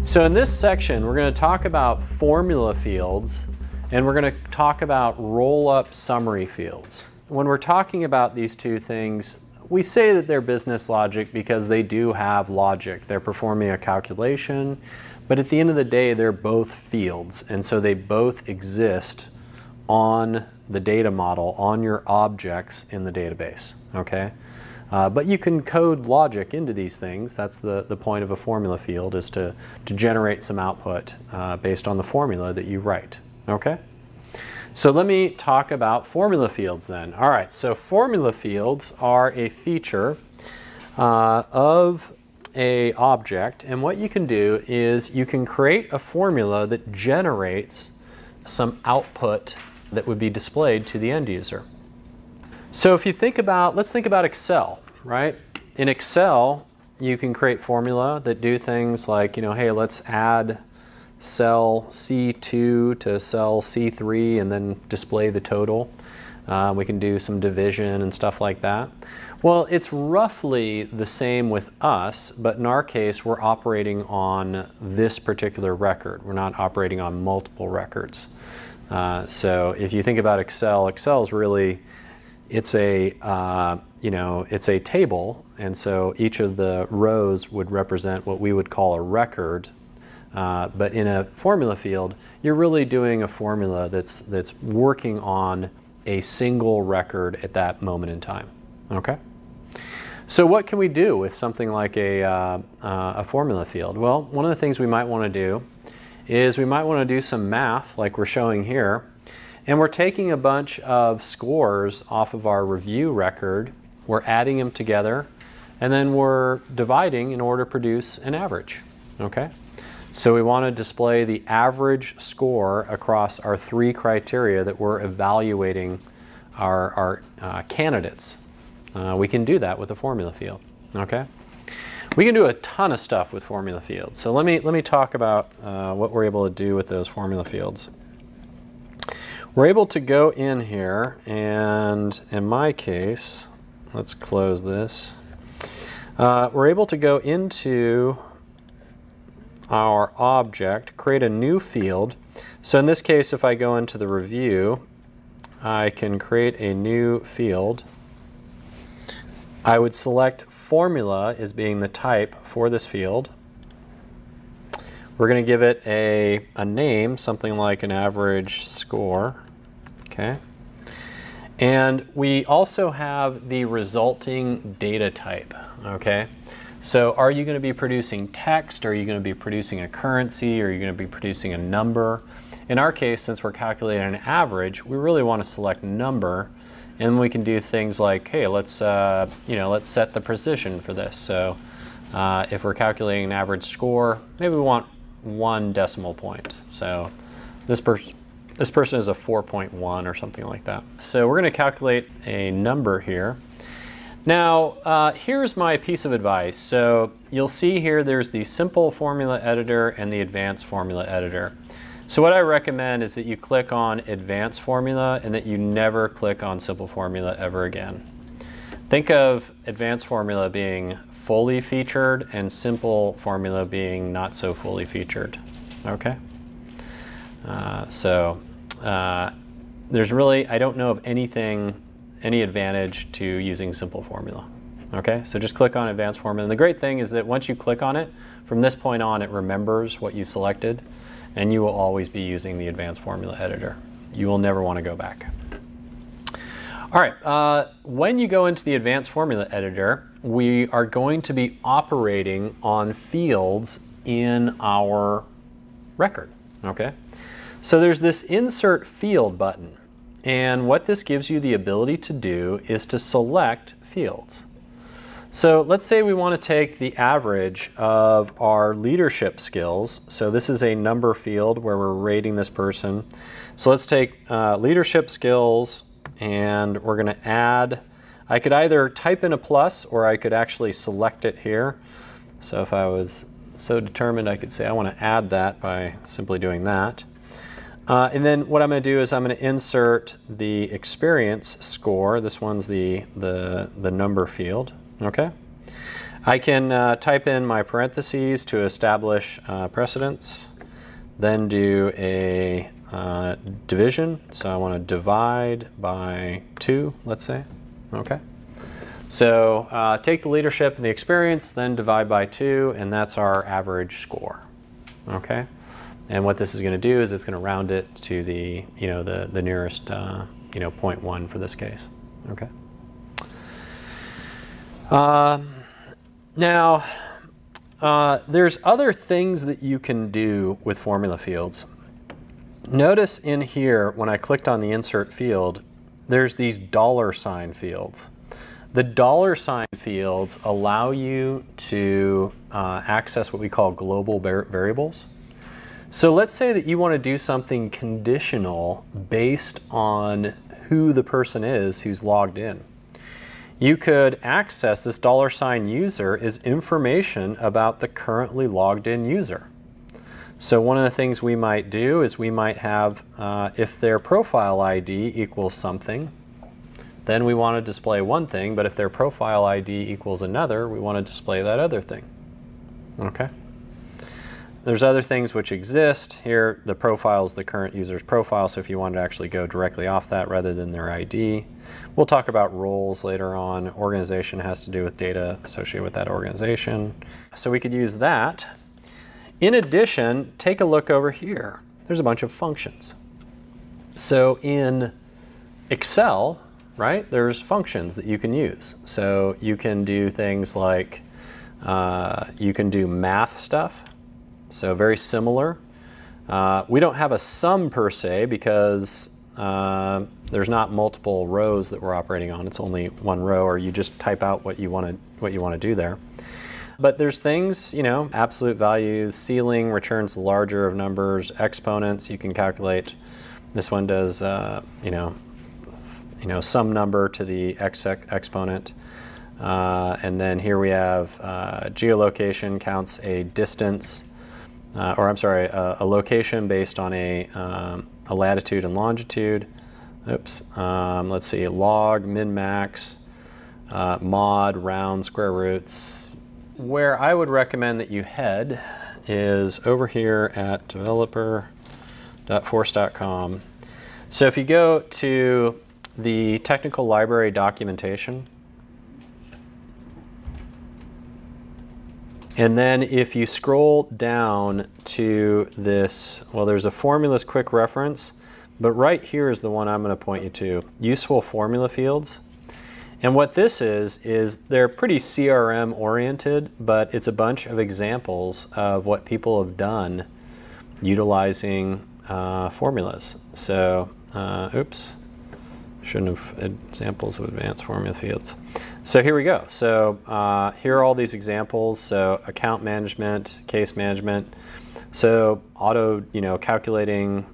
So in this section, we're going to talk about formula fields, and we're going to talk about roll-up summary fields. When we're talking about these two things, we say that they're business logic because they do have logic. They're performing a calculation, but at the end of the day, they're both fields, and so they both exist on the data model, on your objects in the database, okay? But you can code logic into these things. That's the point of a formula field, is to generate some output based on the formula that you write, okay? So let me talk about formula fields then. All right, so formula fields are a feature of a object, and what you can do is you can create a formula that generates some output that would be displayed to the end user. So if you think about, let's think about Excel, right? In Excel, you can create formula that do things like, you know, hey, let's add cell C2 to cell C3 and then display the total. We can do some division and stuff like that. Well, it's roughly the same with us, but in our case, we're operating on this particular record. We're not operating on multiple records. So if you think about Excel, Excel is really, it's a, it's a table, and so each of the rows would represent what we would call a record. But in a formula field, you're really doing a formula that's working on a single record at that moment in time, okay? So what can we do with something like a formula field? Well, one of the things we might want to do is we might want to do some math like we're showing here, and we're taking a bunch of scores off of our review record, we're adding them together, and then we're dividing in order to produce an average, okay? So we want to display the average score across our three criteria that we're evaluating our candidates. We can do that with a formula field, okay? We can do a ton of stuff with formula fields. So let me talk about what we're able to do with those formula fields. We're able to go in here, and in my case, let's close this. We're able to go into our object, create a new field. So in this case, if I go into the review, I can create a new field. I would select formula as being the type for this field. We're going to give it a name, something like an average score, okay? And we also have the resulting data type, okay? So are you going to be producing text? Are you going to be producing a currency? Are you going to be producing a number? In our case, since we're calculating an average, we really want to select number, and we can do things like, hey, let's set the precision for this. So if we're calculating an average score, maybe we want 1 decimal point. So this person is a 4.1 or something like that. So we're going to calculate a number here. Now, here's my piece of advice. So you'll see here there's the simple formula editor and the advanced formula editor. So what I recommend is that you click on advanced formula and that you never click on simple formula ever again. Think of advanced formula being fully featured and simple formula being not so fully featured, okay? There's really, I don't know of any advantage to using simple formula. Okay, so just click on advanced formula. And the great thing is that once you click on it, from this point on, it remembers what you selected, and you will always be using the advanced formula editor. You will never want to go back. All right, when you go into the advanced formula editor, we are going to be operating on fields in our record, okay? So there's this insert field button. And what this gives you the ability to do is to select fields. So let's say we want to take the average of our leadership skills. So this is a number field where we're rating this person. So let's take leadership skills, and we're going to add, I could either type in a plus or I could actually select it here. So if I was so determined, I could say I want to add that by simply doing that. And then what I'm going to do is I'm going to insert the experience score. This one's the number field, okay? I can type in my parentheses to establish precedence, then do a division. So I want to divide by 2, let's say. Okay. So take the leadership and the experience, then divide by 2, and that's our average score. Okay. And what this is going to do is it's going to round it to the the nearest 0.1 for this case. Okay. Now, there's other things that you can do with formula fields. Notice in here, when I clicked on the insert field, there's these $ fields. The $ fields allow you to access what we call global variables. So let's say that you want to do something conditional based on who the person is who's logged in. You could access this $user as information about the currently logged in user. So one of the things we might do is we might have, if their profile ID equals something, then we want to display one thing, but if their profile ID equals another, we want to display that other thing. Okay? There's other things which exist. Here, the profile is the current user's profile, so if you wanted to actually go directly off that rather than their ID. We'll talk about roles later on. Organization has to do with data associated with that organization. So we could use that. In addition, take a look over here. There's a bunch of functions. So in Excel, right, there's functions that you can use. So you can do things like, you can do math stuff. So very similar. We don't have a sum per se because there's not multiple rows that we're operating on. It's only one row, or you just type out what you want to do there. But there's things, absolute values, ceiling returns the larger of numbers, exponents you can calculate. This one does, some number to the exponent. And then here we have geolocation counts a distance. A location based on a latitude and longitude. Oops. Let's see, log, min, max, mod, round, square roots. Where I would recommend that you head is over here at developer.force.com. So if you go to the technical library documentation, and then if you scroll down to this, well, there's a formulas quick reference, but right here is the one I'm going to point you to, useful formula fields. And what this is they're pretty CRM oriented, but it's a bunch of examples of what people have done utilizing formulas. So, oops, shouldn't have examples of advanced formula fields. So here we go. So here are all these examples. So account management, case management. So auto, calculating,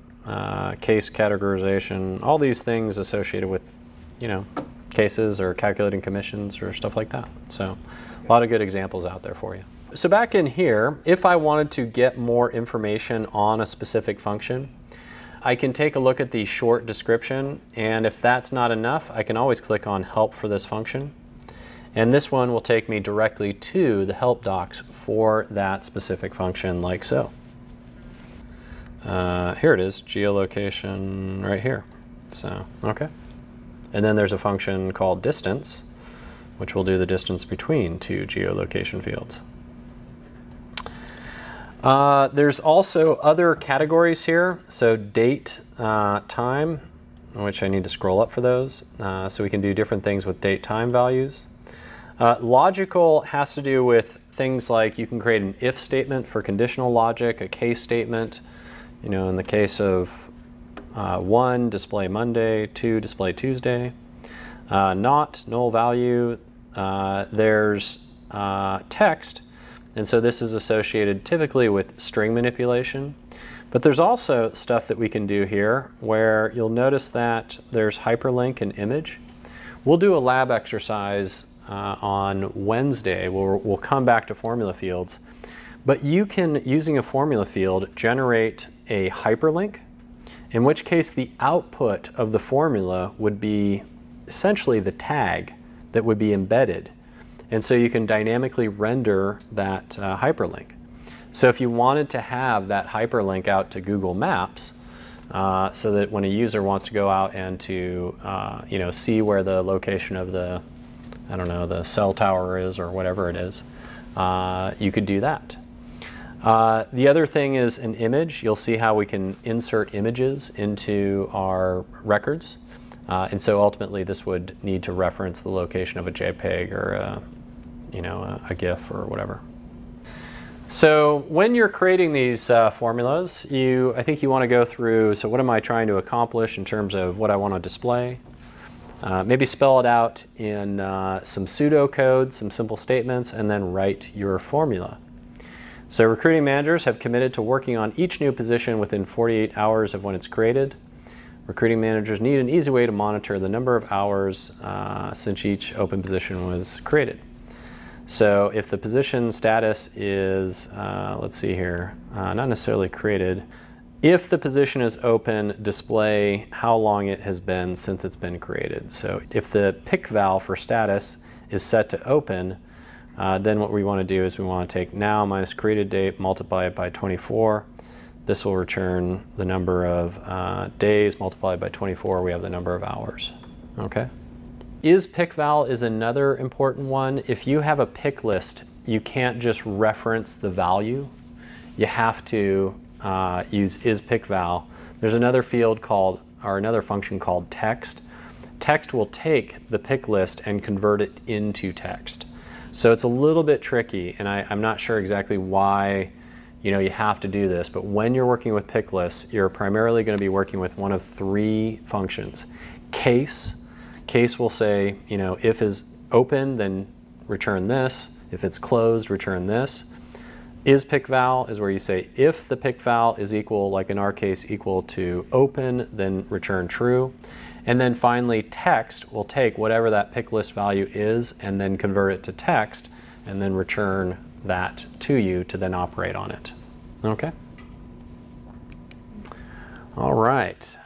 case categorization, all these things associated with, cases or calculating commissions or stuff like that. So a lot of good examples out there for you. So back in here, if I wanted to get more information on a specific function, I can take a look at the short description, and if that's not enough, I can always click on help for this function. And this one will take me directly to the help docs for that specific function, like so. Here it is, geolocation right here. So, okay. And then there's a function called distance, which will do the distance between two geolocation fields. There's also other categories here. So date, time, which I need to scroll up for those. So we can do different things with date, time values. Logical has to do with things like you can create an if statement for conditional logic, a case statement. In the case of 1, display Monday, 2, display Tuesday. Not, null value. There's text. And so this is associated typically with string manipulation. But there's also stuff that we can do here where you'll notice that there's hyperlink and image. We'll do a lab exercise on Wednesday. We'll come back to formula fields. But you can, using a formula field, generate a hyperlink, in which case the output of the formula would be essentially the tag that would be embedded. And so you can dynamically render that hyperlink. So if you wanted to have that hyperlink out to Google Maps, so that when a user wants to go out and to see where the location of the, I don't know, the cell tower is or whatever it is, you could do that. The other thing is an image. You'll see how we can insert images into our records. And so ultimately this would need to reference the location of a JPEG or a GIF or whatever. So when you're creating these formulas, I think you want to go through, so what am I trying to accomplish in terms of what I want to display? Maybe spell it out in some pseudocode, some simple statements, and then write your formula. So recruiting managers have committed to working on each new position within 48 hours of when it's created. Recruiting managers need an easy way to monitor the number of hours since each open position was created. So if the position status is, let's see here, not necessarily created, if the position is open, display how long it has been since it's been created. So if the pick val for status is set to open, then what we want to do is we want to take now minus created date, multiply it by 24. This will return the number of days multiplied by 24. We have the number of hours. Okay. IsPickVal is another important one. If you have a pick list, you can't just reference the value. You have to use IsPickVal. There's another field called, or another function called text. Text will take the pick list and convert it into text. So it's a little bit tricky, and I'm not sure exactly why you have to do this, but when you're working with pick lists, you're primarily going to be working with one of three functions. Case will say, if is open, then return this. If it's closed, return this. IsPickVal is where you say if the pick val is equal, like in our case, equal to open, then return true. And then finally, text will take whatever that pick list value is and then convert it to text and then return that to you to then operate on it. Okay? All right.